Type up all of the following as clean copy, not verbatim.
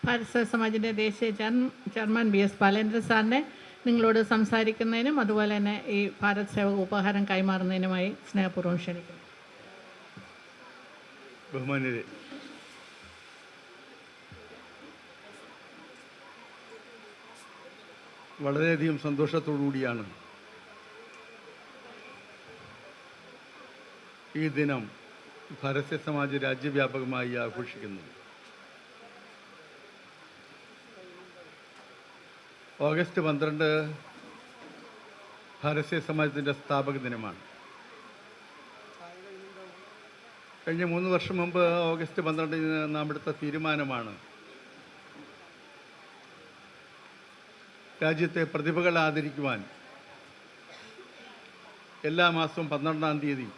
ഭാരത സമാജിൻ്റെ ദേശീയ chairman BS Balendran സാറിനെ നിങ്ങളോട് സംസാരിക്കുന്നതിനും അതുപോലെ തന്നെ ഈ ഭാരത് സേവക ഉപഹാരം കൈമാറുന്നതിനുമായി സ്നേഹപൂർവ്വം ക്ഷണിക്കുന്നു. ബഹുമാന്യരെ, വളരെയധികം സന്തോഷത്തോടുകൂടിയാണ് ഈ ദിനം ഭാരത സമാജ് രാജ്യവ്യാപകമായി ആഘോഷിക്കുന്നത്. ഓഗസ്റ്റ് 12 ഭാരത സമാജത്തിൻ്റെ സ്ഥാപക ദിനമാണ്. കഴിഞ്ഞ 3 വർഷം മുമ്പ് ഓഗസ്റ്റ് 12 നാം എടുത്ത തീരുമാനമാണ് രാജ്യത്തെ പ്രതിഭകളെ ആദരിക്കുവാൻ എല്ലാ മാസവും 12-ാം തീയതി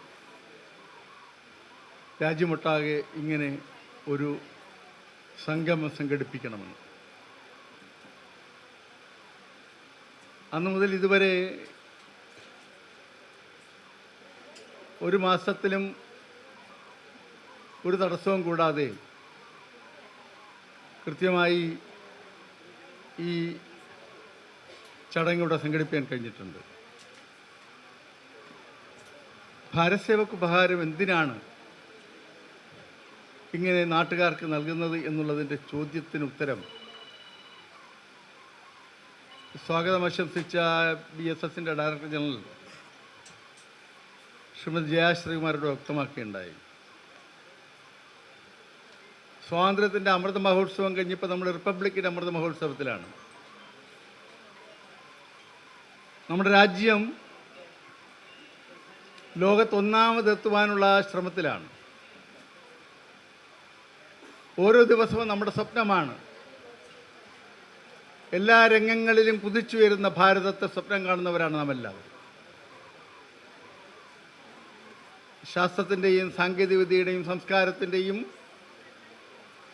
രാജ്യമൊട്ടാകെ ഇങ്ങനെ ഒരു സംഗമം സംഘടിപ്പിക്കണമെന്ന്. അന്നു മുതൽ ഇതുവരെ ഒരു മാസത്തിലും ഒരു തടസ്സവും കൂടാതെ കൃത്യമായി ഈ ചടങ്ങിലൂടെ സംഘടിപ്പിക്കാൻ കഴിഞ്ഞിട്ടുണ്ട്. ഭാരത് സേവക് ഉപഹാരം എന്തിനാണ് ഇങ്ങനെ നാട്ടുകാർക്ക് നൽകുന്നത് എന്നുള്ളതിൻ്റെ ചോദ്യത്തിന് ഉത്തരം സ്വാഗതം ആശംസിച്ച BSSൻ്റെ ഡയറക്ടർ ജനറൽ ശ്രീമതി ജയ ശ്രീകുമാരോട് വ്യക്തമാക്കുകയുണ്ടായി. സ്വാതന്ത്ര്യത്തിൻ്റെ അമൃത മഹോത്സവം കഴിഞ്ഞപ്പോൾ നമ്മൾ റിപ്പബ്ലിക്കിൻ്റെ അമൃത മഹോത്സവത്തിലാണ്. നമ്മുടെ രാജ്യം ലോകത്തൊന്നാമതെത്തുവാനുള്ള ശ്രമത്തിലാണ്. ഓരോ ദിവസവും നമ്മുടെ സ്വപ്നമാണ് എല്ലാ രംഗങ്ങളിലും കുതിച്ചുയരുന്ന ഭാരതത്തെ സ്വപ്നം കാണുന്നവരാണ് നാം എല്ലാവരും. ശാസ്ത്രത്തിൻ്റെയും സാങ്കേതികവിദ്യയുടെയും സംസ്കാരത്തിൻ്റെയും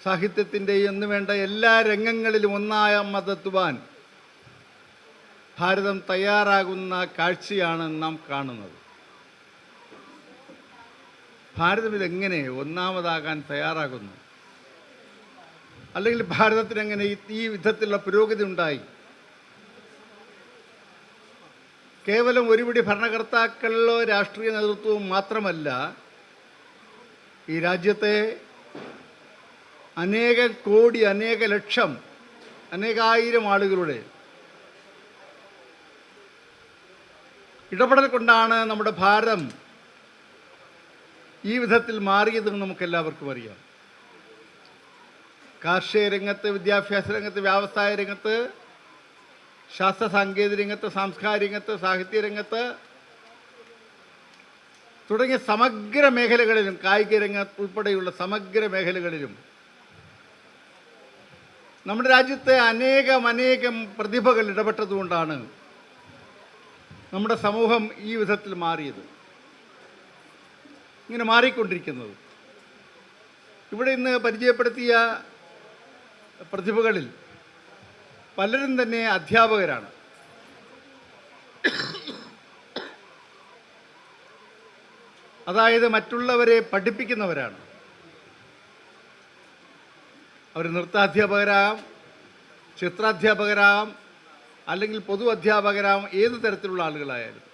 സാഹിത്യത്തിൻ്റെയും എന്ന് വേണ്ട എല്ലാ രംഗങ്ങളിലും ഒന്നാമതെത്തുവാൻ ഭാരതം തയ്യാറാകുന്ന കാഴ്ചയാണ് നാം കാണുന്നത്. ഭാരതം ഇതെങ്ങനെ ഒന്നാമതാകാൻ തയ്യാറാകുന്നു? അല്ലെങ്കിൽ ഭാരതത്തിനെങ്ങനെ ഈ വിധത്തിലുള്ള പുരോഗതി ഉണ്ടായി? കേവലം ഒരുപിടി ഭരണകർത്താക്കളിലോ രാഷ്ട്രീയ നേതൃത്വവും മാത്രമല്ല, ഈ രാജ്യത്തെ അനേക കോടി, അനേക ലക്ഷം, അനേകായിരം ആളുകളുടെ ഇടപെടൽ കൊണ്ടാണ് നമ്മുടെ ഭാരതം ഈ വിധത്തിൽ മാറിയതെന്ന് നമുക്കെല്ലാവർക്കും അറിയാം. കാർഷിക രംഗത്ത്, വിദ്യാഭ്യാസ രംഗത്ത്, വ്യവസായ രംഗത്ത്, ശാസ്ത്ര സാങ്കേതിക രംഗത്ത്, സാംസ്കാരിക രംഗത്ത്, സാഹിത്യ രംഗത്ത് തുടങ്ങിയ സമഗ്ര മേഖലകളിലും, കായിക രംഗത്ത് ഉൾപ്പെടെയുള്ള സമഗ്ര മേഖലകളിലും നമ്മുടെ രാജ്യത്തെ അനേകം പ്രതിഭകൾ ഇടപെട്ടതുകൊണ്ടാണ് നമ്മുടെ സമൂഹം ഈ വിധത്തിൽ മാറിയത്, ഇങ്ങനെ മാറിക്കൊണ്ടിരിക്കുന്നത്. ഇവിടെ ഇന്ന് പരിചയപ്പെടുത്തിയ പ്രതിഭകളിൽ പലരും തന്നെ അധ്യാപകരാണ്. അതായത് മറ്റുള്ളവരെ പഠിപ്പിക്കുന്നവരാണ്. അവർ നൃത്താധ്യാപകരാകാം, ചിത്രാധ്യാപകരാകാം, അല്ലെങ്കിൽ പൊതു അധ്യാപകരാകാം, ഏത് തരത്തിലുള്ള ആളുകളായാലും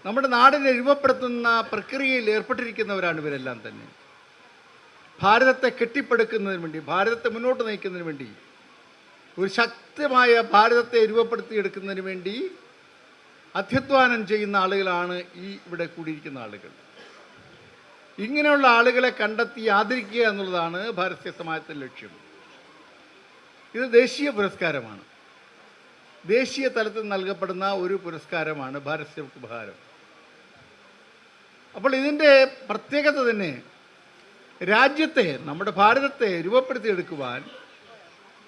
നമ്മുടെ നാടിനെ രൂപപ്പെടുത്തുന്ന പ്രക്രിയയിൽ ഏർപ്പെട്ടിരിക്കുന്നവരാണ് ഇവരെല്ലാം തന്നെ. ഭാരതത്തെ കെട്ടിപ്പടുക്കുന്നതിന് വേണ്ടി, ഭാരതത്തെ മുന്നോട്ട് നയിക്കുന്നതിന് വേണ്ടി, ഒരു ശക്തമായ ഭാരതത്തെ രൂപപ്പെടുത്തിയെടുക്കുന്നതിന് വേണ്ടി അധ്വാനം ചെയ്യുന്ന ആളുകളാണ് ഈ ഇവിടെ കൂടിയിരിക്കുന്ന ആളുകൾ. ഇങ്ങനെയുള്ള ആളുകളെ കണ്ടെത്തി ആദരിക്കുക എന്നുള്ളതാണ് ഭാരതീയ സമാജത്തിൻ്റെ ലക്ഷ്യം. ഇത് ദേശീയ പുരസ്കാരമാണ്. ദേശീയ തലത്തിൽ നൽകപ്പെടുന്ന ഒരു പുരസ്കാരമാണ് ഭാരത് സേവക് ഉപഹാരം. അപ്പോൾ ഇതിൻ്റെ പ്രത്യേകത തന്നെ രാജ്യത്തെ, നമ്മുടെ ഭാരതത്തെ രൂപപ്പെടുത്തിയെടുക്കുവാൻ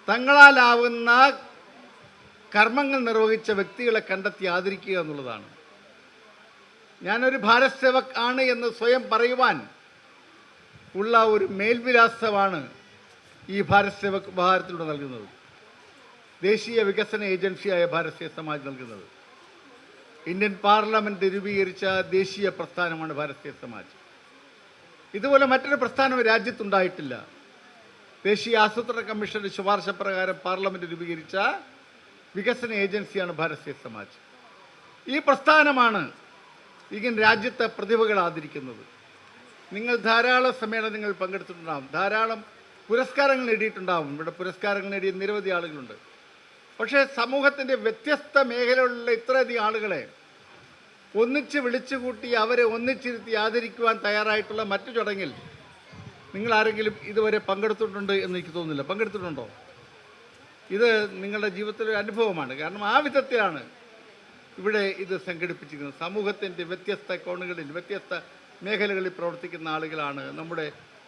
തങ്ങളാലാവുന്ന കർമ്മങ്ങൾ നിർവഹിച്ച വ്യക്തികളെ കണ്ടെത്തി ആദരിക്കുക എന്നുള്ളതാണ്. ഞാനൊരു ഭാരത് സേവക് ആണ് എന്ന് സ്വയം പറയുവാൻ ഉള്ള ഒരു മേൽവിലാസമാണ് ഈ ഭാരത് സേവക് ഉപഹാരത്തിലൂടെ നൽകുന്നത്. ദേശീയ വികസന ഏജൻസിയായ ഭാരതീയ സമാജ് നൽകുന്നത്. ഇന്ത്യൻ പാർലമെൻറ്റ് രൂപീകരിച്ച ദേശീയ പ്രസ്ഥാനമാണ് ഭാരതീയ സമാജ്. ഇതുപോലെ മറ്റൊരു പ്രസ്ഥാനം രാജ്യത്തുണ്ടായിട്ടില്ല. ദേശീയ ആസൂത്രണ കമ്മീഷന്റെ ശുപാർശ പ്രകാരം പാർലമെന്റ് രൂപീകരിച്ച വികസന ഏജൻസിയാണ് ഭാരത് സേവ സമാജ്. ഈ പ്രസ്ഥാനമാണ് ഇങ്ങനെ രാജ്യത്തെ പ്രതിഭകൾ ആദരിക്കുന്നത്. നിങ്ങൾ ധാരാളം സമ്മേളനങ്ങൾ പങ്കെടുത്തിട്ടുണ്ടാകും, ധാരാളം പുരസ്കാരങ്ങൾ നേടിയിട്ടുണ്ടാകും. ഇവിടെ പുരസ്കാരങ്ങൾ നേടിയ നിരവധി ആളുകളുണ്ട്. പക്ഷേ സമൂഹത്തിൻ്റെ വ്യത്യസ്ത മേഖലകളിലുള്ള ഇത്രയധികം ആളുകളെ ഒന്നിച്ച് വിളിച്ചുകൂട്ടി അവരെ ഒന്നിച്ചിരുത്തി ആദരിക്കുവാൻ തയ്യാറായിട്ടുള്ള മറ്റു ചടങ്ങിൽ നിങ്ങൾ ആരെങ്കിലും ഇതുവരെ പങ്കെടുത്തിട്ടുണ്ട് എന്ന് എനിക്ക് തോന്നുന്നില്ല. പങ്കെടുത്തിട്ടുണ്ടോ? ഇത് നിങ്ങളുടെ ജീവിതത്തിലെ ഒരു അനുഭവമാണ്. കാരണം ആ വിധത്തിലാണ് ഇവിടെ ഇത് സംഘടിപ്പിച്ചിരിക്കുന്നത്. സമൂഹത്തിൻ്റെ വ്യത്യസ്ത കോണുകളിൽ വ്യത്യസ്ത മേഖലകളിൽ പ്രവർത്തിക്കുന്ന ആളുകളാണ് നമ്മുടെ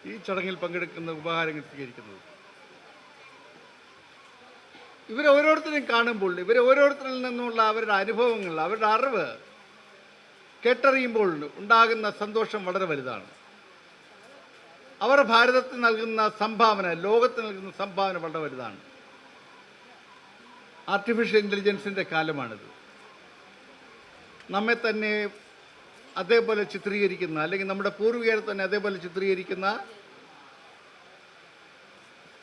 ഈ ചടങ്ങിൽ പങ്കെടുക്കുന്ന ഉപഹാരങ്ങൾ സ്വീകരിക്കുന്നത്. ഇവരെ ഓരോരുത്തരെയും കാണുമ്പോൾ ഇവരെ ഓരോരുത്തരിൽ നിന്നുള്ള അവരുടെ അനുഭവങ്ങൾ, അവരുടെ അറിവ് കേട്ടറിയുമ്പോൾ ഉണ്ടാകുന്ന സന്തോഷം വളരെ വലുതാണ്. അവർ ഭാരതത്തിന് നൽകുന്ന സംഭാവന, ലോകത്തിന് നൽകുന്ന സംഭാവന വളരെ വലുതാണ്. ആർട്ടിഫിഷ്യൽ ഇൻ്റലിജൻസിൻ്റെ കാലമാണിത്. നമ്മെ തന്നെ അതേപോലെ ചിത്രീകരിക്കുന്ന, അല്ലെങ്കിൽ നമ്മുടെ പൂർവികരെ തന്നെ അതേപോലെ ചിത്രീകരിക്കുന്ന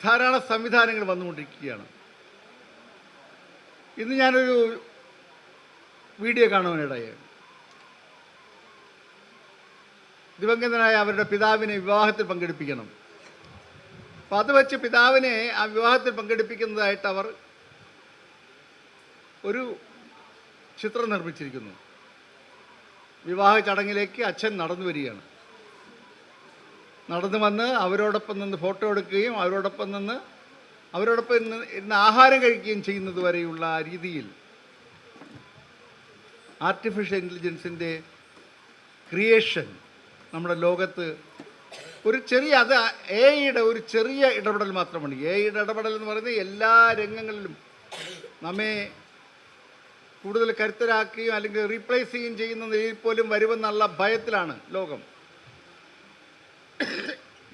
ധാരാളം സംവിധാനങ്ങൾ വന്നുകൊണ്ടിരിക്കുകയാണ്. ഇന്ന് ഞാനൊരു വീഡിയോ കാണുവാനിടയായി. ദിവംഗതനായ അവരുടെ പിതാവിനെ വിവാഹത്തിൽ പങ്കെടുപ്പിക്കണം. അപ്പം അത് വെച്ച് പിതാവിനെ ആ വിവാഹത്തിൽ പങ്കെടുപ്പിക്കുന്നതായിട്ട് അവർ ഒരു ചിത്രം നിർമ്മിച്ചിരിക്കുന്നു. വിവാഹ ചടങ്ങിലേക്ക് അച്ഛൻ നടന്നു വരികയാണ്. നടന്നു വന്ന് അവരോടൊപ്പം നിന്ന് ഫോട്ടോ എടുക്കുകയും അവരോടൊപ്പം ഇന്ന് ആഹാരം കഴിക്കുകയും ചെയ്യുന്നത് വരെയുള്ള രീതിയിൽ ആർട്ടിഫിഷ്യൽ ഇൻ്റലിജൻസിൻ്റെ ക്രിയേഷൻ നമ്മുടെ ലോകത്ത് ഒരു ചെറിയ, അത് എഐയുടെ ഒരു ചെറിയ ഇടപെടൽ മാത്രമാണ്. എഐയുടെ ഇടപെടൽ എന്ന് പറയുന്നത് എല്ലാ രംഗങ്ങളിലും നമ്മെ കൂടുതൽ കരുത്തരാക്കുകയും അല്ലെങ്കിൽ റീപ്ലേസ് ചെയ്യുകയും ചെയ്യുന്ന നിലയിൽ പോലും വരുമെന്നുള്ള ഭയത്തിലാണ് ലോകം.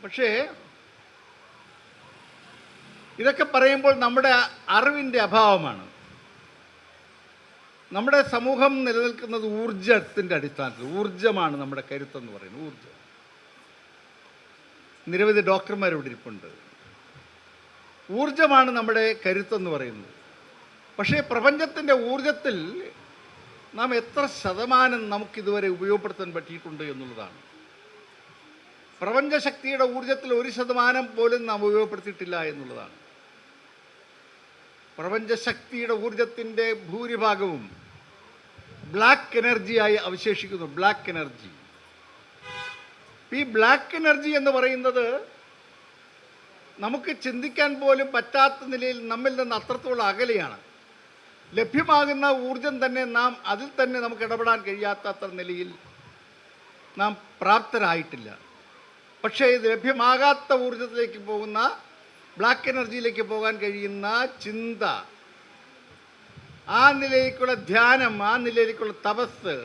പക്ഷേ ഇതൊക്കെ പറയുമ്പോൾ നമ്മുടെ അറിവിൻ്റെ അഭാവമാണ്. നമ്മുടെ സമൂഹം നിലനിൽക്കുന്നത് ഊർജത്തിൻ്റെ അടിസ്ഥാനത്തിൽ. ഊർജമാണ് നമ്മുടെ കരുത്തെന്ന് പറയുന്നത്. ഊർജം. നിരവധി ഡോക്ടർമാർ ഇവിടെ ഇരിപ്പുണ്ട്. ഊർജമാണ് നമ്മുടെ കരുത്തെന്ന് പറയുന്നത്. പക്ഷേ പ്രപഞ്ചത്തിൻ്റെ ഊർജത്തിൽ നാം എത്ര ശതമാനം നമുക്കിതുവരെ ഉപയോഗപ്പെടുത്താൻ പറ്റിയിട്ടുണ്ട് എന്നുള്ളതാണ്. പ്രപഞ്ചശക്തിയുടെ ഊർജത്തിൽ 1% പോലും നാം ഉപയോഗപ്പെടുത്തിയിട്ടില്ല എന്നുള്ളതാണ്. പ്രപഞ്ചശക്തിയുടെ ഊർജത്തിൻ്റെ ഭൂരിഭാഗവും ബ്ലാക്ക് എനർജിയായി അവശേഷിക്കുന്നു. Black energy. ഈ ബ്ലാക്ക് എനർജി എന്ന് പറയുന്നത് നമുക്ക് ചിന്തിക്കാൻ പോലും പറ്റാത്ത നിലയിൽ നമ്മിൽ നിന്ന് അത്രത്തോളം അകലെയാണ്. ലഭ്യമാകുന്ന ഊർജം തന്നെ അതിൽ തന്നെ നമുക്ക് ഇടപെടാൻ കഴിയാത്ത അത്ര നിലയിൽ നാം പ്രാപ്തരായിട്ടില്ല. പക്ഷേ ഇത് ലഭ്യമാകാത്ത ഊർജത്തിലേക്ക് പോകുന്ന, ബ്ലാക്ക് എനർജിയിലേക്ക് പോകാൻ കഴിയുന്ന ചിന്ത, ആ നിലയിലേക്കുള്ള ധ്യാനം, ആ നിലയിലേക്കുള്ള തപസ്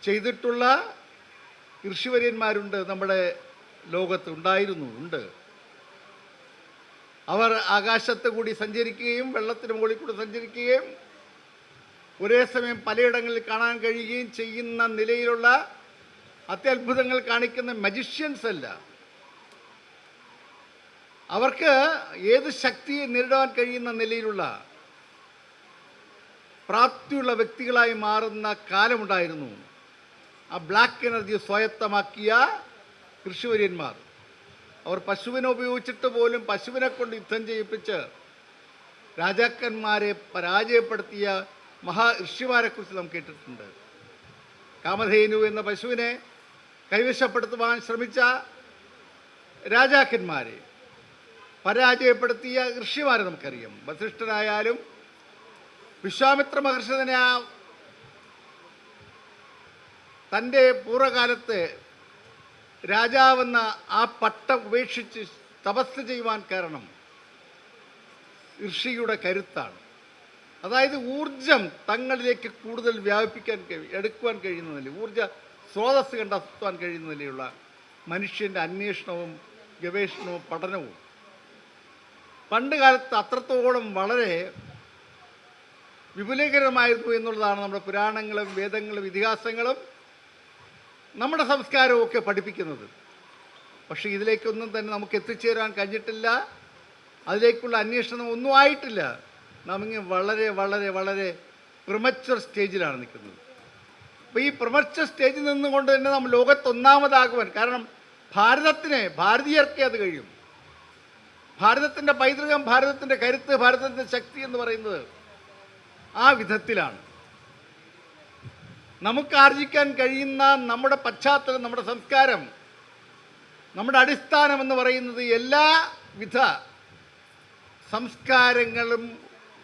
ചെയ്തിട്ടുള്ള ഋഷിവര്യന്മാരുണ്ട് നമ്മുടെ ലോകത്ത്. ഉണ്ട്. അവർ ആകാശത്ത് കൂടി സഞ്ചരിക്കുകയും വെള്ളത്തിന് മുകളിൽ കൂടി സഞ്ചരിക്കുകയും ഒരേ സമയം പലയിടങ്ങളിൽ കാണാൻ കഴിയുകയും ചെയ്യുന്ന നിലയിലുള്ള അത്യത്ഭുതങ്ങൾ കാണിക്കുന്ന മജിഷ്യൻസ് അല്ല. അവർക്ക് ഏത് ശക്തിയെ നേരിടാൻ കഴിയുന്ന നിലയിലുള്ള പ്രാപ്തിയുള്ള വ്യക്തികളായി മാറുന്ന കാലമുണ്ടായിരുന്നു. ആ ബ്ലാക്ക് എനർജി സ്വായത്തമാക്കിയ ഋഷിവര്യന്മാർ. അവർ പശുവിനെ ഉപയോഗിച്ചിട്ട് പോലും പശുവിനെ കൊണ്ട് യുദ്ധം ചെയ്യിപ്പിച്ച് രാജാക്കന്മാരെ പരാജയപ്പെടുത്തിയ മഹാ ഋഷിമാരെക്കുറിച്ച് നാം കേട്ടിട്ടുണ്ട്. കാമധേനു എന്ന പശുവിനെ കൈവശപ്പെടുത്തുവാൻ ശ്രമിച്ച രാജാക്കന്മാരെ പരാജയപ്പെടുത്തിയ ഋഷിമാരെ നമുക്കറിയാം. വസിഷ്ഠനായാലും വിശ്വാമിത്ര മഹർഷി തന്നെ തൻ്റെ പൂർവ്വകാലത്ത് രാജാവെന്ന ആ പട്ടം ഉപേക്ഷിച്ച് തപസ് ചെയ്യുവാൻ കാരണം ഋഷിയുടെ കരുത്താണ്. അതായത് ഊർജം തങ്ങളിലേക്ക് കൂടുതൽ വ്യാപിപ്പിക്കാൻ എടുക്കുവാൻ കഴിയുന്ന നില, ഊർജ സ്രോതസ് കണ്ടെത്താൻ കഴിയുന്ന നിലയുള്ള മനുഷ്യൻ്റെ അന്വേഷണവും ഗവേഷണവും പഠനവും പണ്ട് കാലത്ത് അത്രത്തോളം വളരെ വിപുലീകരമായിരുന്നു എന്നുള്ളതാണ് നമ്മുടെ പുരാണങ്ങളും വേദങ്ങളും ഇതിഹാസങ്ങളും നമ്മുടെ സംസ്കാരവും ഒക്കെ പഠിപ്പിക്കുന്നത്. പക്ഷേ ഇതിലേക്കൊന്നും തന്നെ നമുക്ക് എത്തിച്ചേരാൻ കഴിഞ്ഞിട്ടില്ല. അതിലേക്കുള്ള അന്വേഷണം ഒന്നും ആയിട്ടില്ല. നാം ഇങ്ങനെ വളരെ വളരെ വളരെ പ്രിമച്വർ സ്റ്റേജിലാണ് നിൽക്കുന്നത്. അപ്പോൾ ഈ പ്രിമച്വർ സ്റ്റേജിൽ നിന്നുകൊണ്ട് തന്നെ നമ്മൾ ലോകത്തൊന്നാമതാകുവാൻ, കാരണം ഭാരതീയർക്കേ അത് കഴിയും. ഭാരതത്തിൻ്റെ പൈതൃകം, ഭാരതത്തിൻ്റെ കരുത്ത്, ഭാരതത്തിൻ്റെ ശക്തി എന്ന് പറയുന്നത് ആ വിധത്തിലാണ്. നമുക്ക് ആർജിക്കാൻ കഴിയുന്ന നമ്മുടെ പശ്ചാത്തലം, നമ്മുടെ സംസ്കാരം, നമ്മുടെ അടിസ്ഥാനം എന്ന് പറയുന്നത് എല്ലാവിധ സംസ്കാരങ്ങളും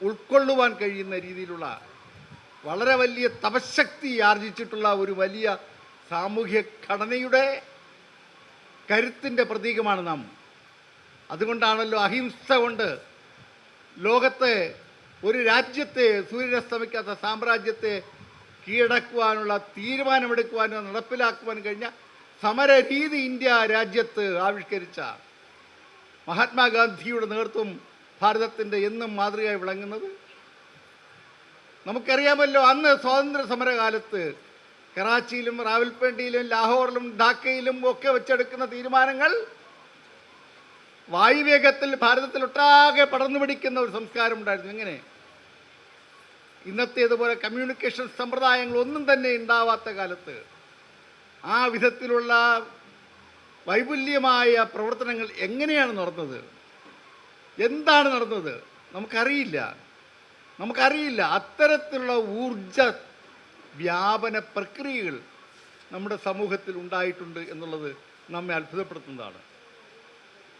ഉൾക്കൊള്ളുവാൻ കഴിയുന്ന രീതിയിലുള്ള വളരെ വലിയ തപശക്തി ആർജിച്ചിട്ടുള്ള ഒരു വലിയ സാമൂഹ്യ ഘടനയുടെ കരുത്തിൻ്റെ പ്രതീകമാണ് നാം. അതുകൊണ്ടാണല്ലോ അഹിംസ കൊണ്ട് ലോകത്തെ ഒരു രാജ്യത്തെ, സൂര്യനസ്തമിക്കാത്ത സാമ്രാജ്യത്തെ കീഴടക്കുവാനുള്ള തീരുമാനമെടുക്കുവാനും നടപ്പിലാക്കുവാൻ കഴിഞ്ഞ സമരരീതി ഇന്ത്യ രാജ്യത്ത് ആവിഷ്കരിച്ച മഹാത്മാഗാന്ധിയുടെ നേതൃത്വം ഭാരതത്തിൻ്റെ എന്നും മാതൃകയായി വിളങ്ങുന്നത്. നമുക്കറിയാമല്ലോ, അന്ന് സ്വാതന്ത്ര്യ സമരകാലത്ത് കറാച്ചിയിലും റാവൽപിണ്ടിയിലും ലാഹോറിലും ഢാക്കയിലും ഒക്കെ വെച്ചെടുക്കുന്ന തീരുമാനങ്ങൾ വായുവേഗത്തിൽ ഭാരതത്തിലൊട്ടാകെ പടർന്നു പിടിക്കുന്ന ഒരു സംസ്കാരം ഉണ്ടായിരുന്നു. എങ്ങനെ ഇന്നത്തേതുപോലെ കമ്മ്യൂണിക്കേഷൻ സമ്പ്രദായങ്ങളൊന്നും തന്നെ ഉണ്ടാവാത്ത കാലത്ത് ആ വിധത്തിലുള്ള വൈപുല്യമായ പ്രവർത്തനങ്ങൾ എങ്ങനെയാണ് നടന്നത്, എന്താണ് നടന്നത് നമുക്കറിയില്ല. അത്തരത്തിലുള്ള ഊർജ വ്യാപന പ്രക്രിയകൾ നമ്മുടെ സമൂഹത്തിൽ ഉണ്ടായിട്ടുണ്ട് എന്നുള്ളത് നമ്മെ അത്ഭുതപ്പെടുത്തുന്നതാണ്.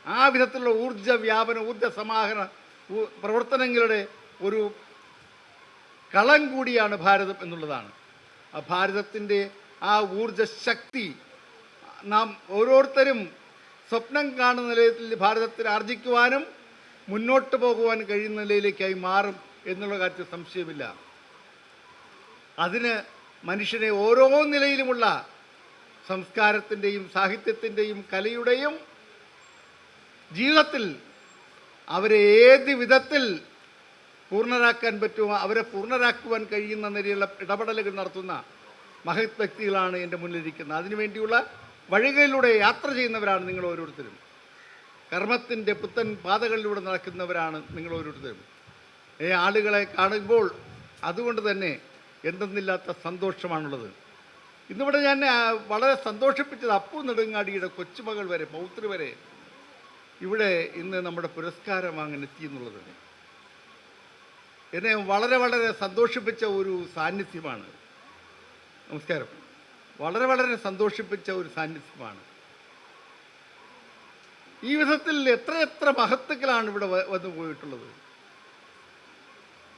ആ വിധത്തിലുള്ള ഊർജ വ്യാപന, ഊർജ സമാഹരണ പ്രവർത്തനങ്ങളുടെ ഒരു കളം കൂടിയാണ് ഭാരതം എന്നുള്ളതാണ്. ആ ഭാരതത്തിൻ്റെ ആ ഊർജ ശക്തി നാം ഓരോരുത്തരും സ്വപ്നം കാണുന്ന നിലയിൽ ഭാരതത്തിൽ ആർജിക്കുവാനും മുന്നോട്ട് പോകുവാൻ കഴിയുന്ന നിലയിലേക്കായി മാറും എന്നുള്ള കാര്യത്തിൽ സംശയമില്ല. അതിന് മനുഷ്യനെ ഓരോ നിലയിലുമുള്ള സംസ്കാരത്തിൻ്റെയും സാഹിത്യത്തിൻ്റെയും കലയുടെയും ജീവിതത്തിൽ അവരെ ഏത് വിധത്തിൽ പൂർണ്ണരാക്കാൻ പറ്റുമോ അവരെ പൂർണ്ണരാക്കുവാൻ കഴിയുന്ന നിലയിലുള്ള ഇടപെടലുകൾ നടത്തുന്ന മഹത് വ്യക്തികളാണ് എൻ്റെ മുന്നിലിരിക്കുന്നത്. അതിനുവേണ്ടിയുള്ള വഴികളിലൂടെ യാത്ര ചെയ്യുന്നവരാണ് നിങ്ങൾ ഓരോരുത്തരും. കർമ്മത്തിൻ്റെ പുത്തൻ പാതകളിലൂടെ നടക്കുന്നവരാണ് നിങ്ങൾ ഓരോരുത്തരും. ആളുകളെ കാണുമ്പോൾ അതുകൊണ്ട് തന്നെ എന്തെന്നില്ലാത്ത സന്തോഷമാണുള്ളത്. ഇന്നിവിടെ ഞാൻ വളരെ സന്തോഷിപ്പിച്ചത് അപ്പു നെടുങ്ങാടിയുടെ കൊച്ചുമകൾ വരെ, പൗത്രി വരെ ഇവിടെ ഇന്ന് നമ്മുടെ പുരസ്കാരം വാങ്ങാൻ എത്തി എന്നുള്ളത് എന്നെ വളരെ വളരെ സന്തോഷിപ്പിച്ച ഒരു സാന്നിധ്യമാണ്. നമസ്കാരം. വളരെ വളരെ സന്തോഷിപ്പിച്ച ഒരു സാന്നിധ്യമാണ്. ഈ വിധത്തിൽ എത്രയെത്ര മഹത്തുക്കളാണ് ഇവിടെ വന്നു പോയിട്ടുള്ളത്.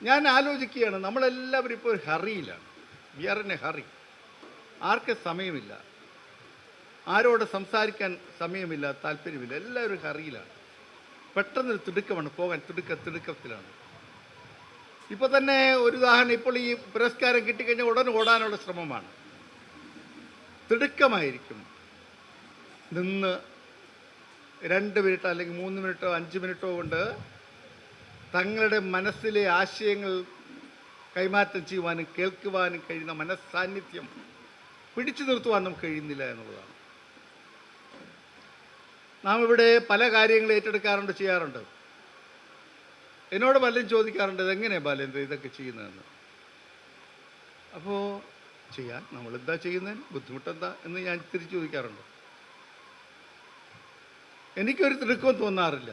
ഞാൻ ആലോചിക്കുകയാണ്, നമ്മളെല്ലാവരും ഇപ്പോൾ ഒരു ഹറിയിലാണ്. We are in a hurry. ആർക്ക് സമയമില്ല, ആരോട് സംസാരിക്കാൻ സമയമില്ല, താല്പര്യമില്ല. എല്ലാവരും ഹറിയിലാണ്. പെട്ടെന്നൊരു തിടുക്കമാണ് പോകാൻ, തിടുക്കത്തിലാണ്. ഇപ്പോൾ തന്നെ ഒരു ഉദാഹരണം, ഇപ്പോൾ ഈ പുരസ്കാരം കിട്ടിക്കഴിഞ്ഞാൽ ഉടനെ ഓടാനുള്ള ശ്രമമാണ്. തിടുക്കമായിരിക്കും. നിന്ന് 2 മിനിറ്റ് അല്ലെങ്കിൽ 3 മിനിറ്റോ 5 മിനിറ്റോ കൊണ്ട് തങ്ങളുടെ മനസ്സിലെ ആശയങ്ങൾ കൈമാറ്റം ചെയ്യുവാനും കേൾക്കുവാനും കഴിയുന്ന മനസ്സാന്നിധ്യം പിടിച്ചു നിർത്തുവാൻ നമുക്ക് കഴിയുന്നില്ല എന്നുള്ളതാണ്. നാം ഇവിടെ പല കാര്യങ്ങൾ ഏറ്റെടുക്കാറുണ്ട്, ചെയ്യാറുണ്ട്. എന്നോട് പലരും ചോദിക്കാറുണ്ട്, ഇതെങ്ങനെയാണ് ബാലേന്ദ്ര ഇതൊക്കെ ചെയ്യുന്നതെന്ന്. അപ്പോൾ ചെയ്യാൻ നമ്മളെന്താ ചെയ്യുന്നതിന് ബുദ്ധിമുട്ടെന്താ എന്ന് ഞാൻ തിരിച്ചു ചോദിക്കാറുണ്ട്. എനിക്കൊരു തിടുക്കവും തോന്നാറില്ല.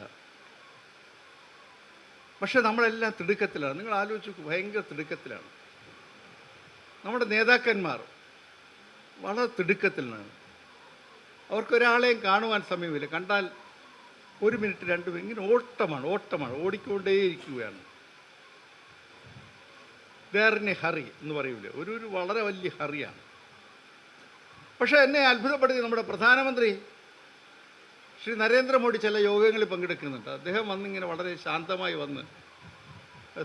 പക്ഷെ നമ്മളെല്ലാം തിടുക്കത്തിലാണ്. നിങ്ങൾ ആലോചിച്ച് നോക്കൂ, ഭയങ്കര തിടുക്കത്തിലാണ്. നമ്മുടെ നേതാക്കന്മാർ വളരെ തിടുക്കത്തിലാണ്. അവർക്കൊരാളെയും കാണുവാൻ സമയമില്ല. കണ്ടാൽ 1 മിനിറ്റ് 2 മിനിറ്റ് ഇങ്ങനെ ഓട്ടമാണ്, ഓടിക്കൊണ്ടേയിരിക്കുകയാണ്. വേറെ ഹറി എന്ന് പറയൂലേ, ഒരു വളരെ വലിയ ഹറിയാണ്. പക്ഷേ എന്നെ അത്ഭുതപ്പെടുത്തി നമ്മുടെ പ്രധാനമന്ത്രി ശ്രീ നരേന്ദ്രമോദി ചില യോഗങ്ങളിൽ പങ്കെടുക്കുന്നുണ്ട്. അദ്ദേഹം വന്നിങ്ങനെ വളരെ ശാന്തമായി വന്ന്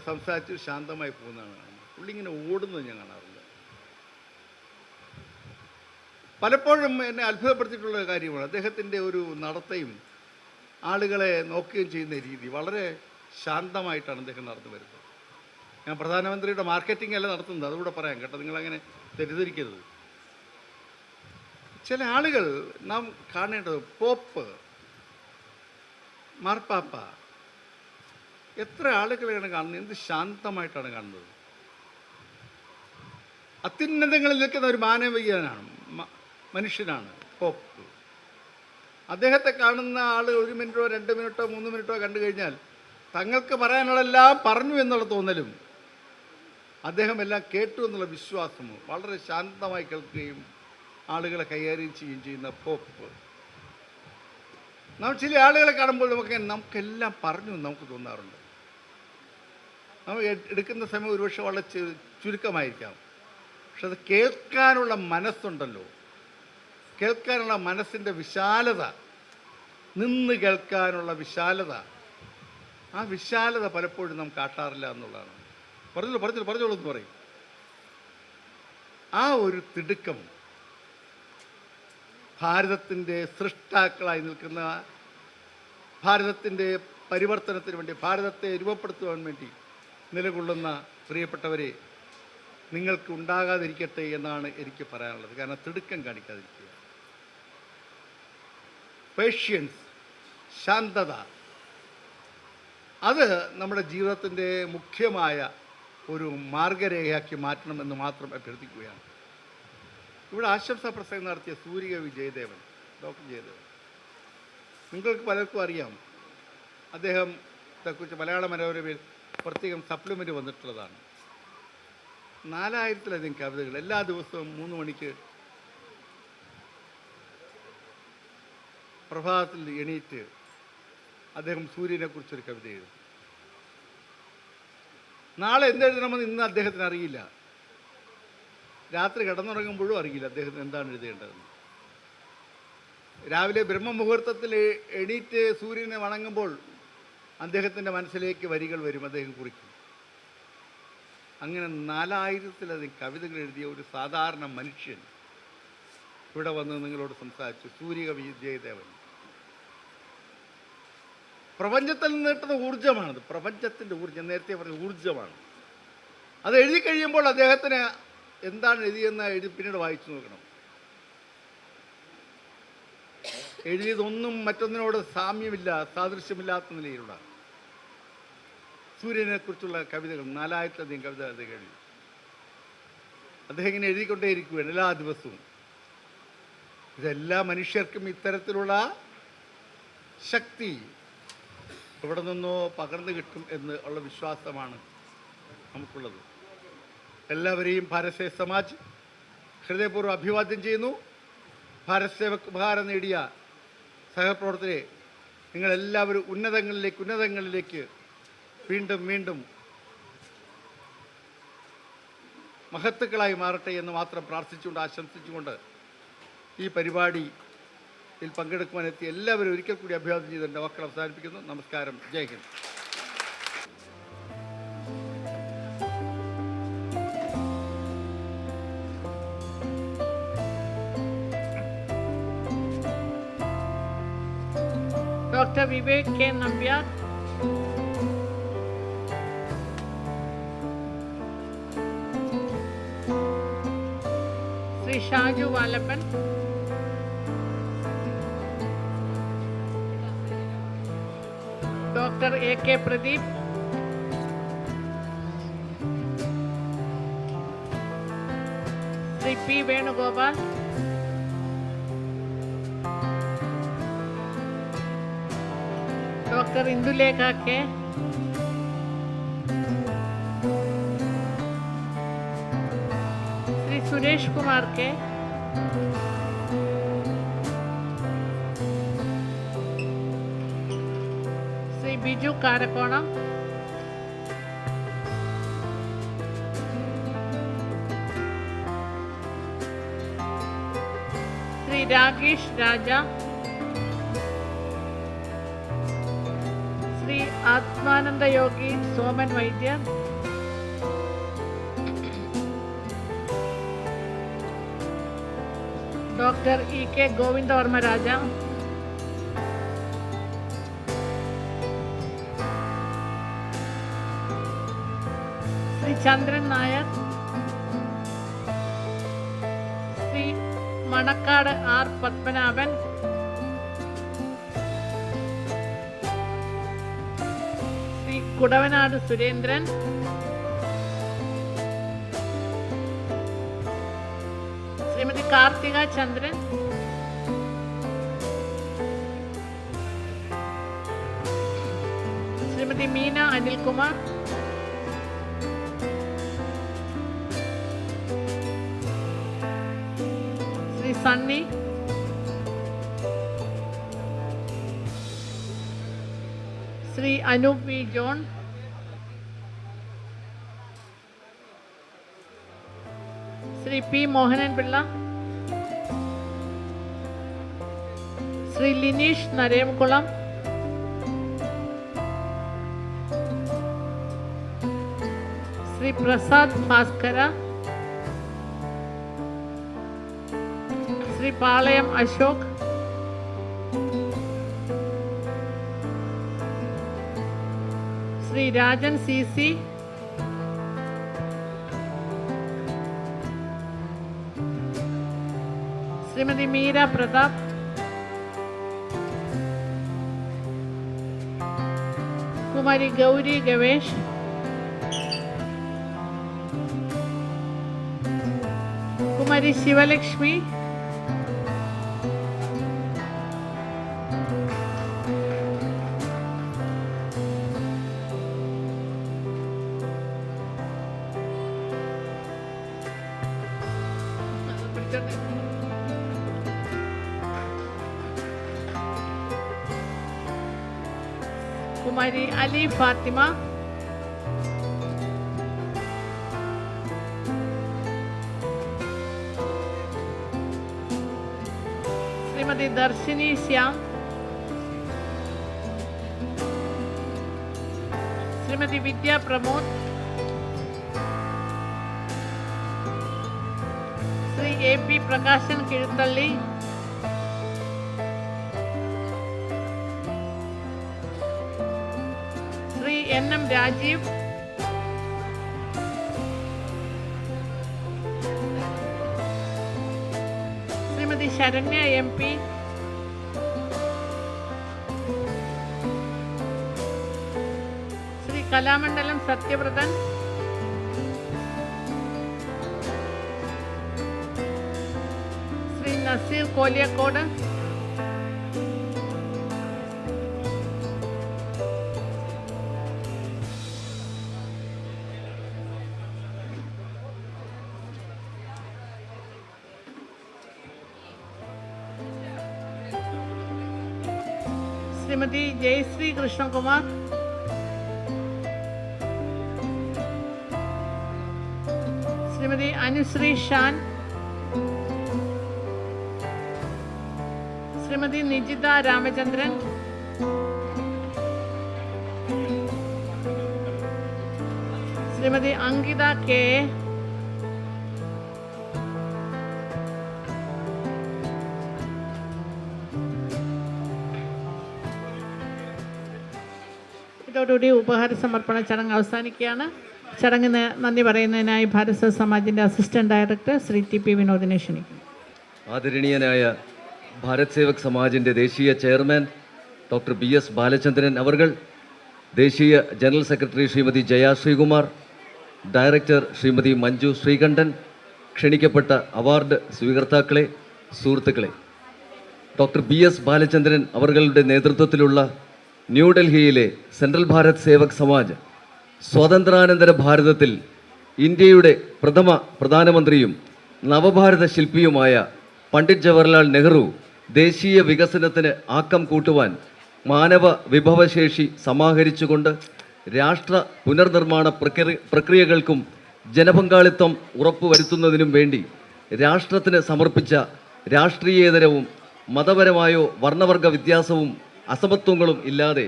സംസാരിച്ച് ശാന്തമായി പോകുന്നതാണ് കാണുന്നത്. പുള്ളി ഇങ്ങനെ ഓടുന്നത് ഞാൻ കാണാറില്ല. പലപ്പോഴും എന്നെ അത്ഭുതപ്പെടുത്തിയിട്ടുള്ള കാര്യമാണ് അദ്ദേഹത്തിൻ്റെ ഒരു നടത്തയും ആളുകളെ നോക്കുകയും ചെയ്യുന്ന രീതി. വളരെ ശാന്തമായിട്ടാണ് അദ്ദേഹം നടന്നു വരുന്നത്. ഞാൻ പ്രധാനമന്ത്രിയുടെ മാർക്കറ്റിംഗ് അല്ല നടത്തുന്നത്, അതുകൂടെ പറയാം കേട്ടോ, നിങ്ങളങ്ങനെ തെറ്റിദ്ധരിക്കരുത്. ചില ആളുകൾ നാം കാണേണ്ടത് പോപ്പ്, മാർപ്പാപ്പ, എത്ര ആളുകളെയാണ് കാണുന്നത്, എന്ത് ശാന്തമായിട്ടാണ് കാണുന്നത്. അത്യുന്നതങ്ങളിൽ നിൽക്കുന്ന ഒരു മാനവികനാണ്, മനുഷ്യനാണ് പോപ്പ്. അദ്ദേഹത്തെ കാണുന്ന ആൾ 1 മിനിറ്റോ 2 മിനിറ്റോ 3 മിനിറ്റോ കണ്ടു കഴിഞ്ഞാൽ തങ്ങൾക്ക് പറയാനുള്ളതെല്ലാം പറഞ്ഞു എന്നുള്ള തോന്നലും അദ്ദേഹം എല്ലാം കേട്ടു എന്നുള്ള വിശ്വാസവും വളരെ ശാന്തമായി കേൾക്കുകയും ആളുകളെ കൈകാര്യം ചെയ്യുകയും ചെയ്യുന്ന പോപ്പ്. നാം ചില ആളുകളെ കാണുമ്പോൾ നമുക്കെല്ലാം പറഞ്ഞു നമുക്ക് തോന്നാറുണ്ട്. നമ്മൾ എടുക്കുന്ന സമയം ഒരുപക്ഷെ വളരെ ചുരുക്കമായിരിക്കാം, പക്ഷെ അത് കേൾക്കാനുള്ള മനസ്സുണ്ടല്ലോ, കേൾക്കാനുള്ള മനസ്സിൻ്റെ വിശാലത, നിന്ന് കേൾക്കാനുള്ള വിശാലത, ആ വിശാലത പലപ്പോഴും നാം കാട്ടാറില്ല എന്നുള്ളതാണ്. പറഞ്ഞോളൂ എന്ന് പറയും. ആ ഒരു തിടുക്കം ഭാരതത്തിൻ്റെ സൃഷ്ടാക്കളായി നിൽക്കുന്ന, ഭാരതത്തിൻ്റെ പരിവർത്തനത്തിന് വേണ്ടി, ഭാരതത്തെ രൂപപ്പെടുത്തുവാൻ വേണ്ടി നിലകൊള്ളുന്ന പ്രിയപ്പെട്ടവരെ, നിങ്ങൾക്ക് ഉണ്ടാകാതിരിക്കട്ടെ എന്നാണ് എനിക്ക് പറയാനുള്ളത്. കാരണം തിടുക്കം കാണിക്കാതിരിക്കുക, പേഷ്യൻസ്, ശാന്തത, അത് നമ്മുടെ ജീവിതത്തിൻ്റെ മുഖ്യമായ ഒരു മാർഗരേഖയാക്കി മാറ്റണമെന്ന് മാത്രം അഭ്യർത്ഥിക്കുകയാണ്. ഇവിടെ ആശംസാ പ്രസംഗം നടത്തിയ സൂര്യകവി ജയദേവൻ, ഡോക്ടർ ജയദേവൻ, നിങ്ങൾക്ക് പലർക്കും അറിയാം. അദ്ദേഹത്തെക്കുറിച്ച് മലയാള മനോരമയിൽ പ്രത്യേകം സപ്ലിമെൻ്റ് വന്നിട്ടുള്ളതാണ്. 4000-ലധികം കവിതകൾ എല്ലാ ദിവസവും 3 മണിക്ക് പ്രഭാതത്തിൽ എണീറ്റ് അദ്ദേഹം സൂര്യനെക്കുറിച്ചൊരു കവിത എഴുതും. നാളെ എന്തെഴുതണമെന്ന് ഇന്ന് അദ്ദേഹത്തിന് അറിയില്ല, രാത്രി കിടന്നുറങ്ങുമ്പോഴും അറിയില്ല അദ്ദേഹത്തിന് എന്താണ് എഴുതേണ്ടതെന്ന്. രാവിലെ ബ്രഹ്മമുഹൂർത്തത്തിൽ എണീറ്റ് സൂര്യനെ വണങ്ങുമ്പോൾ അദ്ദേഹത്തിൻ്റെ മനസ്സിലേക്ക് വരികൾ വരും, അദ്ദേഹം കുറിക്കും. അങ്ങനെ 4000-ലധികം കവിതകൾ എഴുതിയ ഒരു സാധാരണ മനുഷ്യൻ ഇവിടെ വന്ന് നിങ്ങളോട് സംസാരിച്ചു, സൂര്യകവി ജയദേവൻ. പ്രപഞ്ചത്തിൽ നിന്ന് കിട്ടുന്ന ഊർജ്ജമാണത്, പ്രപഞ്ചത്തിൻ്റെ ഊർജ്ജം, നേരത്തെ പറഞ്ഞ ഊർജ്ജമാണ്. അത് എഴുതി കഴിയുമ്പോൾ അദ്ദേഹത്തിന് എന്താണ് എഴുതിയെന്ന് പിന്നീട് വായിച്ചു നോക്കണം. എഴുതിയതൊന്നും മറ്റൊന്നിനോട് സാമ്യമില്ല, സാദൃശ്യമില്ലാത്ത നിലയിലുള്ള സൂര്യനെക്കുറിച്ചുള്ള കവിതകൾ, 4000-ലധികം കവിതകൾ അദ്ദേഹം എഴുതി. അദ്ദേഹം ഇങ്ങനെ എഴുതിക്കൊണ്ടേയിരിക്കുകയാണ് എല്ലാ ദിവസവും. ഇതെല്ലാ മനുഷ്യർക്കും ഇത്തരത്തിലുള്ള ശക്തി എവിടെ നിന്നോ പകർന്നു കിട്ടും എന്ന് ഉള്ള വിശ്വാസമാണ് നമുക്കുള്ളത്. എല്ലാവരെയും ഭാരത് സേവക് സമാജ് ഹൃദയപൂർവ്വം അഭിവാദ്യം ചെയ്യുന്നു. ഭാരത് സേവക് ഉപഹാരം നേടിയ സഹപ്രവർത്തകരെ, നിങ്ങളെല്ലാവരും ഉന്നതങ്ങളിലേക്ക് വീണ്ടും വീണ്ടും മഹത്തുക്കളായി മാറട്ടെ എന്ന് മാത്രം പ്രാർത്ഥിച്ചുകൊണ്ട്, ആശംസിച്ചുകൊണ്ട് ഈ പരിപാടിയിൽ പങ്കെടുക്കുവാനെത്തിയ എല്ലാവരും ഒരിക്കൽ കൂടി അഭിവാദ്യം ചെയ്ത് എൻ്റെ വാക്കുകൾ അവസാനിപ്പിക്കുന്നു. നമസ്കാരം. ജയ് Hind. Doctor Vivek K Nambiar, Shri Shaju Valapan, doctor A.K. Pradeep, Shri P. Venugopal, doctor Indulekha K, Shri Suresh Kumar के, श्री बिजू कारकोणम, श्री रागेश राजा, Shri Atmanand Yogi Soman Vaidya, doctor E.K. Govind Varma Raja, Shri Chandran Nair, Shri Manakkad R Padmanabhan, Shri Kudavanad Surendran, Shrimati Karthika Chandran, Shrimati Meena Anilkumar, Shri Sunny, Shri Anoop V John, Shri P Mohanan Pillai, Shri Lineesh Naremkulam, Shri Prasad Bhaskara, Shri Palayam Ashok, Shri Rajan C C, Shrimati Meera Pratap, Kumari Gauri Gavesh, Kumari Sivalakshmi, Kumari Ali Fathima, Shrimati Darshini Shyam, Shrimati Vidya Pramod, Shri A P Prakashan Kizhuthalli, Shri N M Rajeev, Shrimati Saranya M P, Shri Kalamandalam Sathyavrathan, Shri Naseer Koliyakode, Shrimati Jayasree Krishnakumar, Shrimati Anusree Shan, Shrimati Nijitha Ramachandran, Shrimati Ankitha K, ഇതോടുകൂടി ഉപഹാര സമർപ്പണ ചടങ്ങ് അവസാനിക്കുകയാണ്. ചടങ്ങിന് നന്ദി പറയുന്നതിനായി ഭാരത് സേവ സമാജിൻ്റെ assistant director Shri T P വിനോദിനെ ക്ഷണിക്കുന്നു. ആദരണീയനായ ഭാരത് സേവക് സമാജിൻ്റെ ദേശീയ chairman doctor B S Balachandran അവർകൾ, ദേശീയ general secretary Shrimati Jaya Sreekumar, director Shrimati Manju Sreekantan, ക്ഷണിക്കപ്പെട്ട അവാർഡ് സ്വീകർത്താക്കളെ, സുഹൃത്തുക്കളെ, ഡോക്ടർ ബി എസ് ബാലചന്ദ്രൻ അവർകളുടെ നേതൃത്വത്തിലുള്ള ന്യൂഡൽഹിയിലെ സെൻട്രൽ ഭാരത് സേവക് സമാജ് സ്വാതന്ത്ര്യാനന്തര ഭാരതത്തിൽ ഇന്ത്യയുടെ പ്രഥമ പ്രധാനമന്ത്രിയും നവഭാരത ശില്പിയുമായ പണ്ഡിറ്റ് ജവഹർലാൽ നെഹ്റു ദേശീയ വികസനത്തിന് ആക്കം കൂട്ടുവാൻ മാനവ വിഭവശേഷി സമാഹരിച്ചുകൊണ്ട് രാഷ്ട്ര പുനർനിർമ്മാണ പ്രക്രിയകൾക്കും ജനപങ്കാളിത്തം ഉറപ്പുവരുത്തുന്നതിനും വേണ്ടി രാഷ്ട്രത്തിന് സമർപ്പിച്ച രാഷ്ട്രീയേതരവും മതപരമായോ വർണ്ണവർഗ വ്യത്യാസവും അസമത്വങ്ങളും ഇല്ലാതെ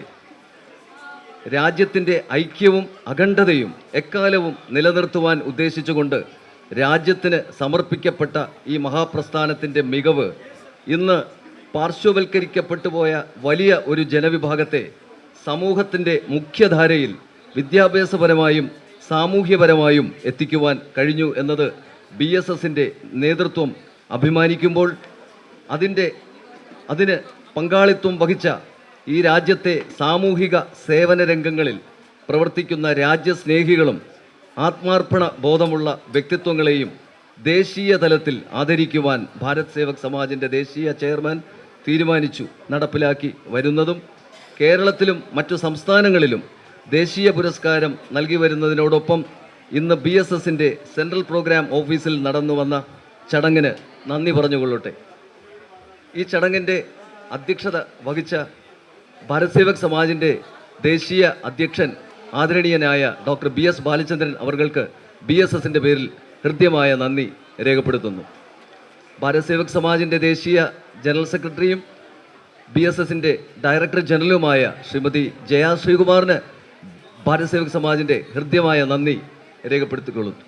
രാജ്യത്തിൻ്റെ ഐക്യവും അഖണ്ഡതയും എക്കാലവും നിലനിർത്തുവാൻ ഉദ്ദേശിച്ചുകൊണ്ട് രാജ്യത്തിന് സമർപ്പിക്കപ്പെട്ട ഈ മഹാപ്രസ്ഥാനത്തിൻ്റെ മികവ് ഇന്ന് പാർശ്വവൽക്കരിക്കപ്പെട്ടു പോയ വലിയ ഒരു ജനവിഭാഗത്തെ സമൂഹത്തിൻ്റെ മുഖ്യധാരയിൽ വിദ്യാഭ്യാസപരമായും സാമൂഹ്യപരമായും എത്തിക്കുവാൻ കഴിഞ്ഞു എന്നത് BSSൻ്റെ നേതൃത്വം അഭിമാനിക്കുമ്പോൾ അതിന് പങ്കാളിത്തം വഹിച്ച ഈ രാജ്യത്തെ സാമൂഹിക സേവന രംഗങ്ങളിൽ പ്രവർത്തിക്കുന്ന രാജ്യസ്നേഹികളും ആത്മാർപ്പണ ബോധമുള്ള വ്യക്തിത്വങ്ങളെയും ദേശീയ തലത്തിൽ ആദരിക്കുവാൻ ഭാരത് സേവക് സമാജിൻ്റെ ദേശീയ ചെയർമാൻ തീരുമാനിച്ചു നടപ്പിലാക്കി വരുന്നതും കേരളത്തിലും മറ്റു സംസ്ഥാനങ്ങളിലും ദേശീയ പുരസ്കാരം നൽകി വരുന്നതിനോടൊപ്പം ഇന്ന് BSSൻ്റെ സെൻട്രൽ പ്രോഗ്രാം ഓഫീസിൽ നടന്നു വന്ന ചടങ്ങിന് നന്ദി പറഞ്ഞുകൊള്ളട്ടെ. ഈ ചടങ്ങിൻ്റെ അധ്യക്ഷത വഹിച്ച ഭാരത് സേവക് സമാജിൻ്റെ ദേശീയ അധ്യക്ഷൻ ആദരണീയനായ ഡോക്ടർ BS ബാലചന്ദ്രൻ അവർക്ക് BSSൻ്റെ പേരിൽ ഹൃദ്യമായ നന്ദി രേഖപ്പെടുത്തുന്നു. ഭാരത് സേവക് സമാജിൻ്റെ ദേശീയ ജനറൽ സെക്രട്ടറിയും BSSൻ്റെ ഡയറക്ടർ ജനറലുമായ ശ്രീമതി ജയ ശ്രീകുമാറിന് ഭാരത് സേവക് സമാജിൻ്റെ ഹൃദ്യമായ നന്ദി രേഖപ്പെടുത്തിക്കൊള്ളുന്നു.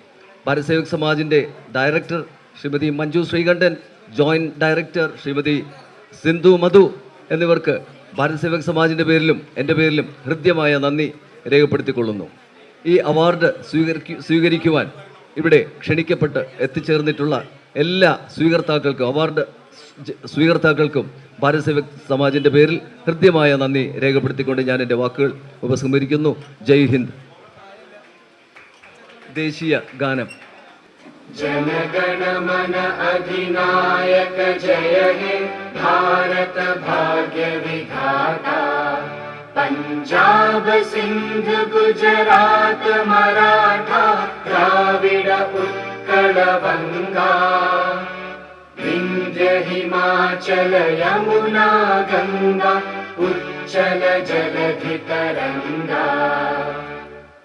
ഭാരത് സേവക് സമാജിൻ്റെ director Shrimati Manju Sreekantan, joint director Shrimati Sindhu Madhu എന്നിവർക്ക് ഭാരത് സേവക് സമാജിൻ്റെ പേരിലും എൻ്റെ പേരിലും ഹൃദ്യമായ നന്ദി രേഖപ്പെടുത്തിക്കൊള്ളുന്നു. ഈ അവാർഡ് സ്വീകരിക്കുവാൻ ഇവിടെ ക്ഷണിക്കപ്പെട്ട് എത്തിച്ചേർന്നിട്ടുള്ള എല്ലാ അവാർഡ് സ്വീകർത്താക്കൾക്കും ഭാരത് സേവക് സമാജിൻ്റെ പേരിൽ ഹൃദ്യമായ നന്ദി രേഖപ്പെടുത്തിക്കൊണ്ട് ഞാൻ എൻ്റെ വാക്കുകൾ ഉപസംഹരിക്കുന്നു. ജയ് ഹിന്ദ്. ദേശീയ ഗാനം. जनगण मन अधिनायक जय हे भारत भाग्य विधाता, पंजाब सिंध गुजरात मराठा द्राविड उत्कल बंगा, विंध्य हिमाचल यमुना गंगा उच्चल जलधि तरंगा,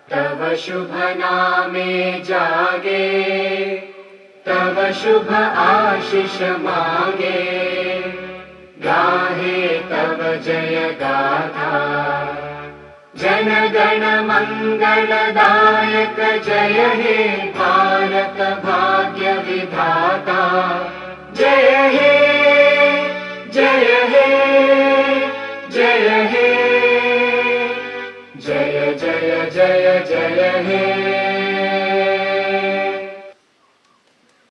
तव शुभ नामे जागे, तव शुभ आशीष मांगे, गाहे तव जय गाथा। जन गण मंगलदायक जय हे भारत भाग्य विधाता, जय हे जय हे जय हे जय जय जय जय हे।